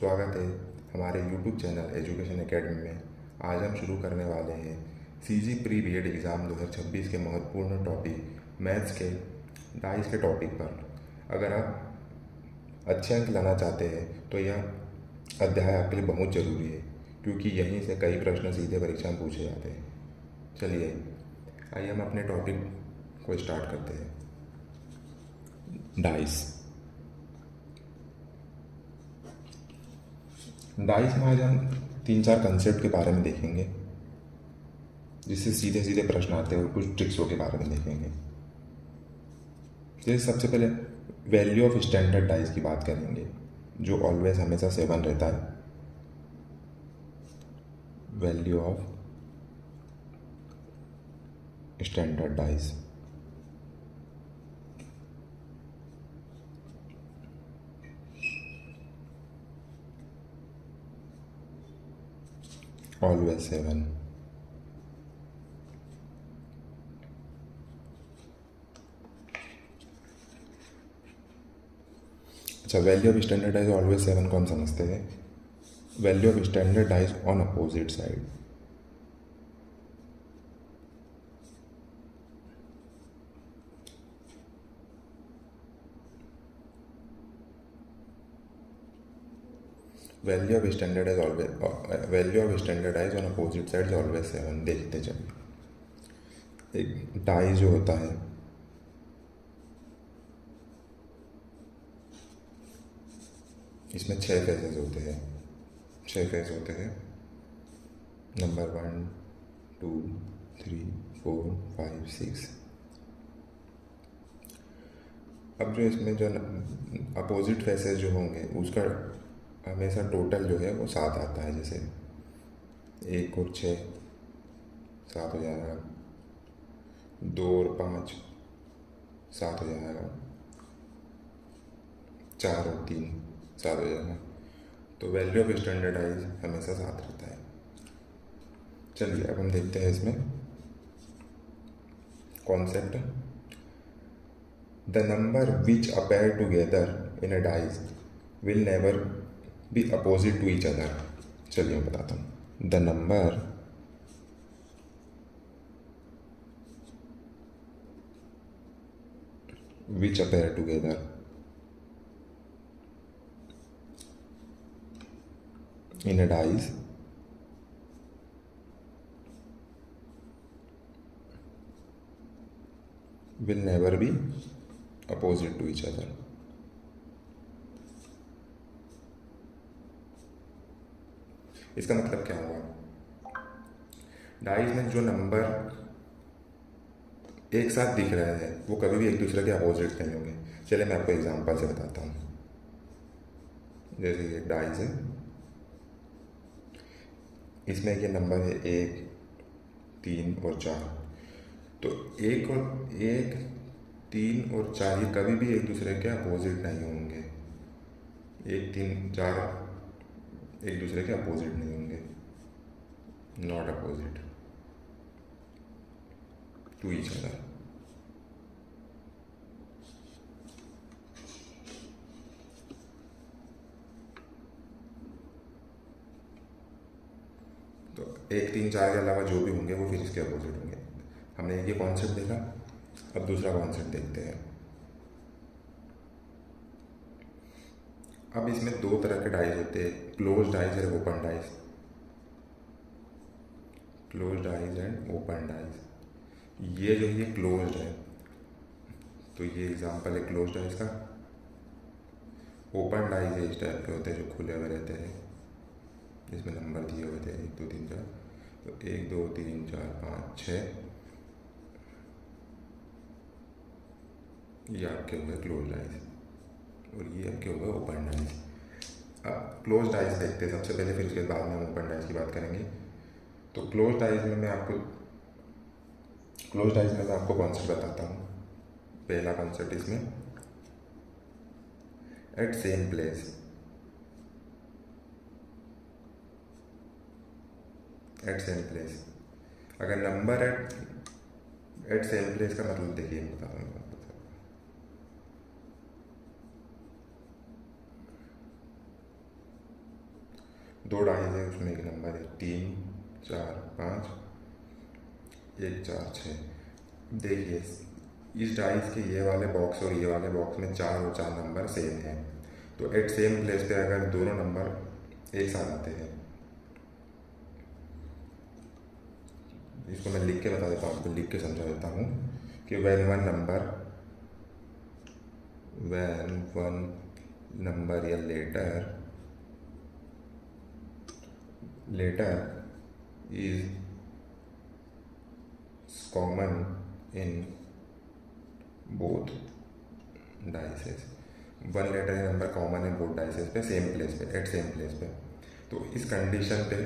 स्वागत है हमारे YouTube चैनल एजुकेशन एकेडमी में। आज हम शुरू करने वाले हैं CG प्री बीएड एग्ज़ाम 2026 के महत्वपूर्ण टॉपिक मैथ्स के डाइस के टॉपिक पर। अगर आप अच्छे अंक लाना चाहते हैं तो यह अध्याय आपके लिए बहुत ज़रूरी है, क्योंकि यहीं से कई प्रश्न सीधे परीक्षा में पूछे जाते हैं। चलिए आइए हम अपने टॉपिक को स्टार्ट करते हैं। डाइस में आज हम 3-4 कंसेप्ट के बारे में देखेंगे, जिससे सीधे सीधे प्रश्न आते हैं, और कुछ ट्रिक्सों के बारे में देखेंगे। जैसे सबसे पहले वैल्यू ऑफ स्टैंडर्ड डाइस की बात करेंगे, जो ऑलवेज हमेशा 7 रहता है। Value of standard dice always 7। अच्छा, value of standard dice always 7 को हम समझते हैं। Value of standard dice on opposite side. Value of standard dice on opposite side always 7। देखते चलिए, एक डाई जो होता है, इसमें 6 फेजेस होते हैं। 6 फेज होते हैं, नंबर 1 2 3 4 5 6। अब जो इसमें जो अपोजिट फेसेस जो होंगे, उसका हमेशा टोटल जो है वो 7 आता है। जैसे 1 और 6 7 हो जाएगा, 2 और 5 7 हो जाएगा, 4 और 3 7 हो जाएगा। तो वैल्यू ऑफ स्टैंडर्डाइज हमेशा 7 रहता है। चलिए अब हम देखते हैं इसमें concept. The number which appear together in a dice will never be opposite to each other. चलिए मैं बताता हूँ। The number which appear together in a dice will never be opposite to each other. इसका मतलब क्या हुआ? Dice में जो नंबर एक साथ दिख रहे हैं वो कभी भी एक दूसरे के अपोजिट नहीं होंगे। चलिए मैं आपको एग्जांपल से बताता हूँ। जैसे ये डाइस है, इसमें ये नंबर है 1 3 और 4। तो 1 3 और 4 ये कभी भी एक दूसरे के अपोजिट नहीं होंगे। 1 3 4 एक दूसरे के अपोजिट नहीं होंगे, not opposite to each other. तो 1 3 4 के अलावा जो भी होंगे वो फिर इसके अपोजिट होंगे। हमने ये कॉन्सेप्ट देखा, अब दूसरा कॉन्सेप्ट देखते हैं। अब इसमें 2 तरह के डाइस होते हैं, क्लोज डाइस और open dice. Close dice and open dice. ये जो ये क्लोज है, तो ये एग्जांपल है क्लोज डाइस का। ओपन डाइस इस टाइप के होते हैं जो खुले हुए रहते हैं, जिसमें नंबर दिए हुए थे 1 2 3 4। तो 1 2 3 4 5 6 ये आपके हुए क्लोज डाइस, और ये आपके हुए ओपन डाइस। अब क्लोज डाइस देखते हैं सबसे पहले, फिर उसके बाद में हम ओपन डाइस की बात करेंगे। तो क्लोज डाइस में मैं आपको कॉन्सेप्ट बताता हूँ। पहला कॉन्सेप्ट इसमें at same place. At same place, अगर नंबर एट सेम प्लेस का मतलब देखिए, बता रहा हूँ। दो डाइस है, उसमें एक नंबर है 3 4 5 1 4 6। देखिए इस डाइस के ये वाले बॉक्स और ये वाले बॉक्स में 4 और 4 नंबर सेम है, तो एट सेम प्लेस पे अगर दोनों नंबर एक साथ आते हैं, इसको मैं लिख के बता देता हूँ, आपको लिख के समझा देता हूँ कि when one number या letter is common in both dices, one letter या नंबर कॉमन है बोथ डाइसेस पे सेम प्लेस पे एट सेम प्लेस पे, तो इस कंडीशन पे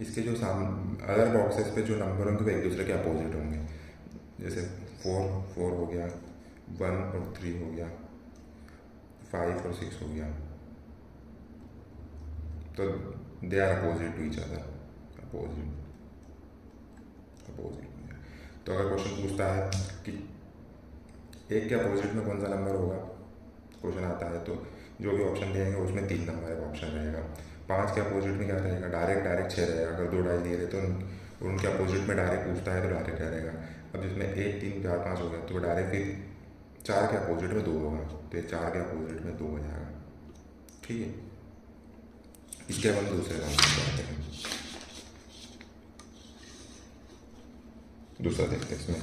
इसके जो अदर बॉक्सेस पे जो नंबर होंगे वो एक दूसरे के अपोजिट होंगे। जैसे 4 हो गया, 1 और 3 हो गया, 5 और 6 हो गया, तो they are opposite to each other, opposite. तो अगर क्वेश्चन पूछता है कि एक के अपोजिट में कौन सा नंबर होगा, क्वेश्चन आता है तो जो भी ऑप्शन दिएंगे उसमें 3 नंबर का ऑप्शन रहेगा। 5 के अपोजिट में क्या रहेगा, डायरेक्ट 6 रहेगा। अगर 2 डाइस दिए रहे तो उनके अपोजिट में डायरेक्ट पूछता है तो डायरेक्ट रहेगा। अब जिसमें 1 3 4 5 हो गया तो डायरेक्ट फिर 4 के अपोजिट में 2 होगा, तो ये 4 के अपोजिट में 2 हो जाएगा। ठीक है, इसके बाद दूसरे राउंड में जाते हैं। दूसरा देखते हैं, इसमें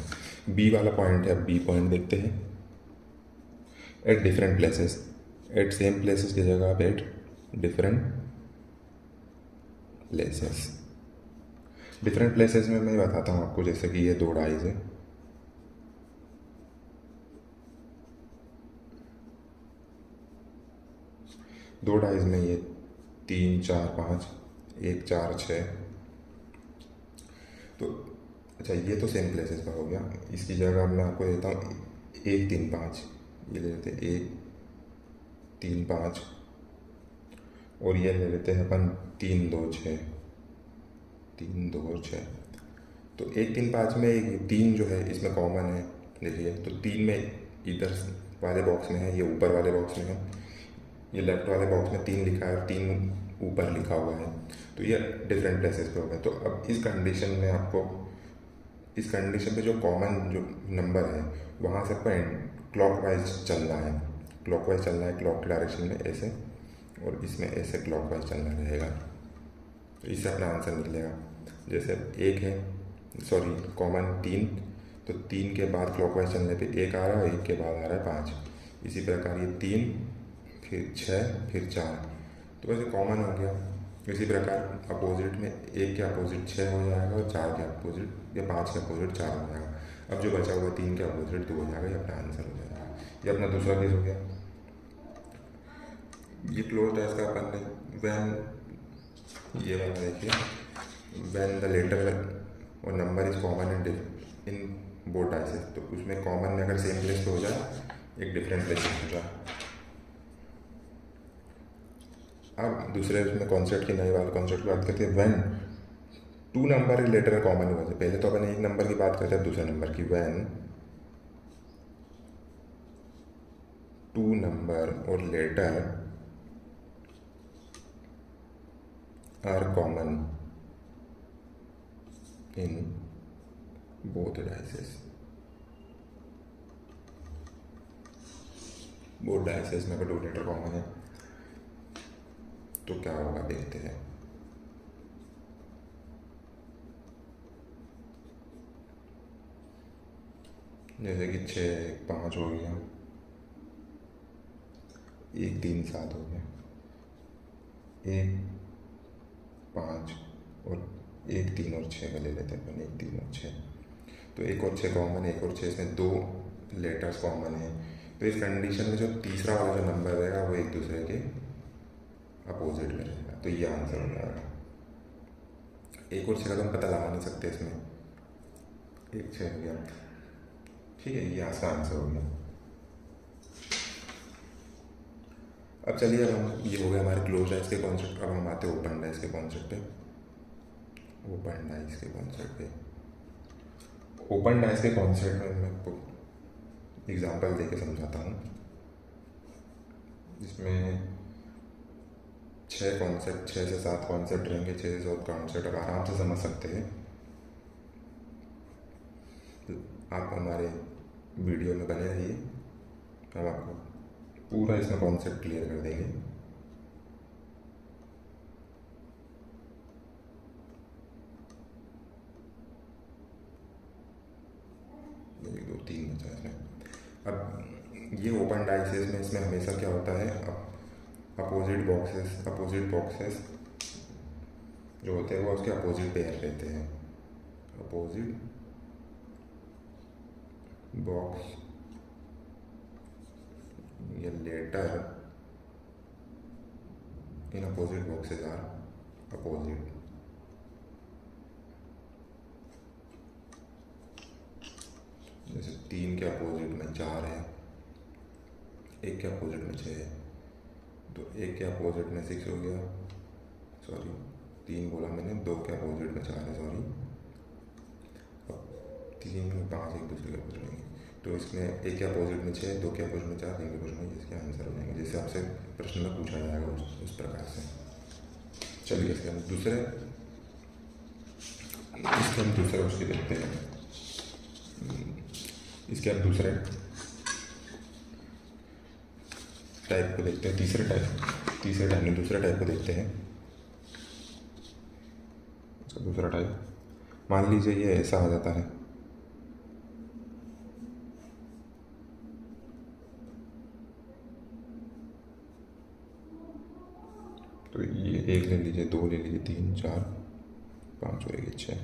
बी वाला पॉइंट है। बी पॉइंट देखते हैं, at different places, at same places की जगह आप at different places. Different places में मैं बताता हूँ आपको, जैसे कि ये 2 डाइज है, दो डाइज में ये 3 4 5 1 4 6, तो अच्छा ये तो सेम प्लेसेस का हो गया। इसकी जगह मैं आपको देता हूँ 1 3 5, ये ले लेते हैं 1 3 5, और ये ले लेते हैं अपन 3 2 6, 3 2 6। तो 1 3 5 में 3 जो है इसमें कॉमन है, देखिए तो 3 में इधर वाले बॉक्स में है, ये ऊपर वाले बॉक्स में है, ये लेफ्ट वाले बॉक्स में 3 लिखा है और 3 ऊपर लिखा हुआ है, तो ये डिफरेंट प्लेसेस पे हो गए। तो अब इस कंडीशन में आपको, इस कंडीशन पे जो कॉमन जो नंबर है वहाँ से आपको क्लॉकवाइज चलना है, क्लॉकवाइज चलना है, क्लॉक के डायरेक्शन में ऐसे, और इसमें ऐसे क्लॉकवाइज चलना रहेगा, तो इससे अपना आंसर निकलेगा। जैसे 1 है, सॉरी कॉमन 3, तो 3 के बाद क्लॉकवाइज चलने पे 1 आ रहा है, 1 के बाद आ रहा है 5। इसी प्रकार ये 3 फिर 6 फिर 4, तो वैसे कॉमन हो गया। इसी प्रकार अपोजिट में 1 के अपोजिट 6 हो जाएगा, और 4 के अपोजिट या 5 के अपोजिट 4 हो जाएगा। अब जो बचा हुआ 3 के अपोजिट 2 हो जाएगा, ये अपना आंसर हो जाएगा। ये अपना दूसरा केस हो गया। ये क्लोज डाइस का अपन ने वैन, ये वाला देखिए, वैन द लेटर और number is common in both dices, तो उसमें कॉमन में अगर सेम प्लेस पे हो जाए, एक डिफरेंट प्लेस पे हो जाए। अब दूसरे उसमें कॉन्सेप्ट की नई वाले कॉन्सेप्ट की बात करते हैं, व्हेन 2 नंबर लेटर है कॉमन हुआ। पहले तो अपन 1 नंबर की बात करते हैं, दूसरे नंबर की, व्हेन 2 नंबर और letter are common in both dices. Both dices में अगर 2 लेटर कॉमन है तो क्या होगा, देखते हैं। जैसे कि 6 5 हो गया, 1 3 7 हो गया, 1 5 और 1 3 और 6 का ले लेते हैं अपन, 1 3 और 6, तो 1 और 6 कॉमन है, 1 और 6 इसमें 2 लेटर्स कॉमन है। तो इस कंडीशन में जो तीसरा वाला जो नंबर रहेगा वो एक दूसरे के अपोजिट में रहेगा, तो ये आंसर हो जाएगा। 1 और 6 का तो हम पता लगा नहीं सकते इसमें, 1 6 हो गया, ठीक है, ये इसका आंसर हो गया। अब चलिए, अब हम, ये हो गया हमारे क्लोज डाइस के कॉन्सेप्ट। अब हम आते हैं ओपन डाइस के कॉन्सेप्ट पे। ओपन डाइस के कॉन्सेप्ट पे, ओपन डाइस के कॉन्सेप्ट में मैं आपको एग्जांपल देके समझाता हूँ। इसमें छः से सात कॉन्सेप्ट रहेंगे, 6 से 7 कॉन्सेप्ट आप आराम से समझ सकते हैं। तो आप हमारे वीडियो में बने रहिए, हम आपको पूरा इसमें कॉन्सेप्ट क्लियर कर देंगे। 1 2 3 बचा इसमें। अब ये ओपन डाइसेस में इसमें हमेशा क्या होता है, अपोजिट बॉक्सेस जो होते हैं वो उसके अपोजिट पेयर रहते हैं। अपोजिट बॉक्स या letter in opposite boxes are opposite. जैसे 3 के अपोजिट में 4 है, 1 के अपोजिट में 6 है, तो 1 के अपोजिट में 6 हो गया, सॉरी 3 बोला मैंने, 2 के अपोजिट में 4 है, सॉरी। अब 3 में 5 एक दूसरे के अपोजिट में, तो इसमें 1 के अपोजिट में 6, 2 के अपोजिट में 4, 3 के अपोजिट में, इसके आंसर हो जाएंगे जैसे आपसे प्रश्न में पूछा जाएगा उस प्रकार से। चलिए इसके हम दूसरे उसके देखते हैं। इसके हम दूसरे टाइप को देखते हैं, तीसरे टाइप को देखते हैं। इसका दूसरा टाइप मान लीजिए ये ऐसा आ जाता है, तो ये 1 ले लीजिए, 2 ले लीजिए, 3 4 5 और 1 6।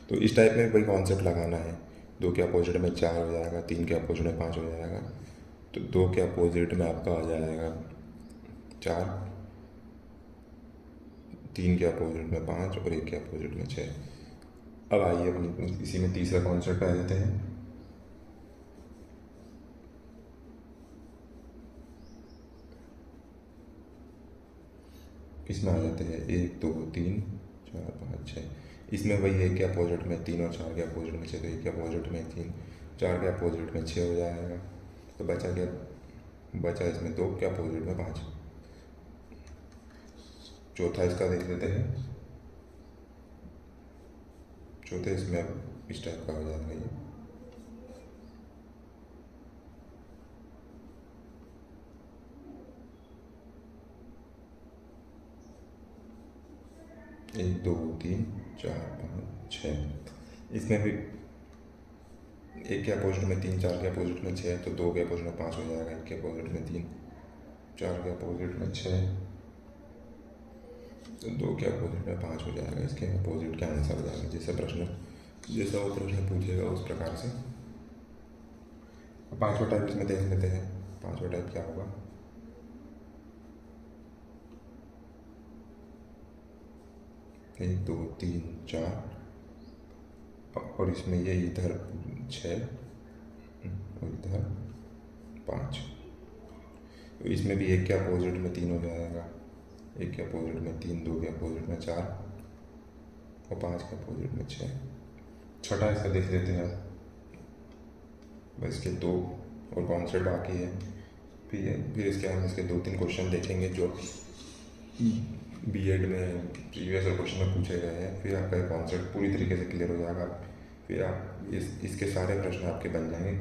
तो इस टाइप में वही कॉन्सेप्ट लगाना है। 2 के अपोजिट में 4 हो जाएगा, 3 के अपोजिट में 5 हो जाएगा, तो 2 के अपोजिट में आपका आ जाएगा 4, 3 के अपोजिट में 5 और 1 के अपोजिट में 6। अब आइए अपनी इसी में तीसरा कॉन्सेप्ट आ जाते हैं। इसमें आ जाते हैं 1 2 3 4 5 6। इसमें वही 1 के अपोजिट में 3 और 4 के अपोजिट में 6, तो 1 के अपोजिट में 3, 4 के अपोजिट में 6 हो जाएगा। तो बचा इसमें 2 के अपोजिट में 5। चौथा इसका देख लेते हैं। चौथे इसमें इस टाइप का हो जाएगा ये। एक 2 3 4 5 6। इसमें भी 1 के अपोजिट में 3, 4 के अपोजिट में 6, तो 2 के अपोजिट में 5 हो जाएगा, 1 के अपोजिट में 3, 4 के अपोजिट में 6, तो 2 के अपोजिट में 5 हो जाएगा। इसके अपोजिट का आंसर हो जाएगा जैसा वो प्रश्न पूछेगा उस प्रकार से। पांचवा टाइप इसमें देख लेते हैं। पांचवा टाइप क्या होगा, 1 2 3 4 और इसमें ये इधर 6 और इधर 5। तो इसमें भी 1 के अपोजिट में 3 हो जाएगा, 1 के अपोजिट में 3, 2 के अपोजिट में 4 और 5 के अपोजिट में 6। छठा इसका देख लेते हैं। बस इसके 2 और कॉन्सेप्ट बाकी है। फिर इसके हम इसके 2-3 क्वेश्चन देखेंगे जो बीएड में प्रीवियस और क्वेश्चन में पूछे गए हैं। फिर आपका कॉन्सेप्ट पूरी तरीके से क्लियर हो जाएगा। फिर आप इसके सारे प्रश्न आपके बन जाएंगे।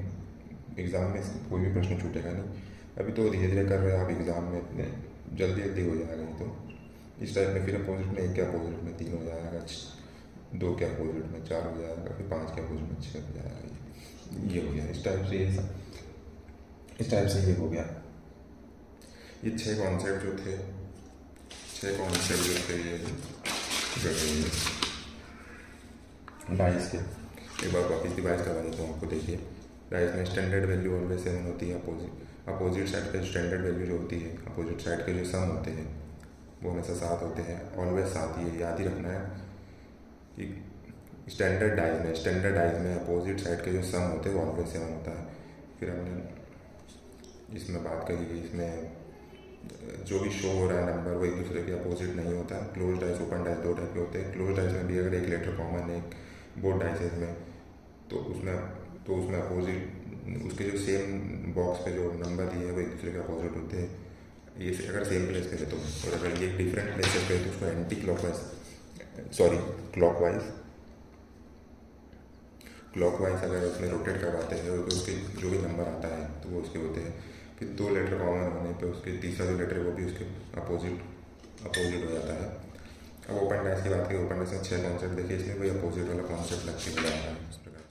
एग्ज़ाम में कोई भी प्रश्न छूटेगा नहीं। अभी तो धीरे धीरे कर रहे हैं आप, एग्ज़ाम में इतने जल्दी हो जाएगा। नहीं तो इस टाइप में फिर अपोजिट में 1 के अपोजिट में 3 हो जाएगा, 2 के अपोजिट में 4 हो जाएगा, फिर 5 के अपोजिट में 6 हो जाएगा। ये हो गया। इस टाइप से ये हो गया। ये 6 कॉन्सेप्ट जो थे ये डाइस के। एक बार वापस डिवाइस करवा देता हूँ आपको। देखिए डाइस में स्टैंडर्ड वैल्यू ऑलवेज 7 होती है। अपोजिट साइड पे स्टैंडर्ड वैल्यू जो होती है, अपोजिट साइड के जो सम होते हैं वो हमेशा 7 होते हैं। ऑलवेज 7 ही है, याद ही रखना है कि स्टैंडर्ड डाइज में अपोजिट साइड के जो सम होते हैं वो ऑलवेज 7 होता है। फिर हमने इसमें बात करी कि इसमें जो भी शो हो रहा है नंबर वो एक दूसरे के अपोजिट नहीं होता। Close dice, open dice 2 type के होते हैं। क्लोज डाइस में भी अगर एक लेटर कॉमन है बोथ डाइसेस में, तो उसमें अपोजिट उसके जो सेम बॉक्स पे जो नंबर दिए हैं वो एक दूसरे के अपोजिट होते हैं। ये अगर सेम प्लेस पे है तो, और अगर ये डिफरेंट प्लेसेस पे है तो उसको एंटी क्लॉकवाइज, सॉरी क्लॉकवाइज अगर उसमें रोटेट करवाते हैं तो उसके जो भी नंबर आता है तो वो उसके होते हैं। फिर दो लेटर कॉमन होने पे उसके तीसरा जो लेटर है वो भी उसके अपोजिट हो जाता है। अब ओपन डाइस की बात करें, ओपन डाइस में 6 कॉन्सेप्ट देखिए, इसलिए कोई अपोजिट वाला कॉन्सेप्ट लगते हुए आ रहा है इस प्रकार।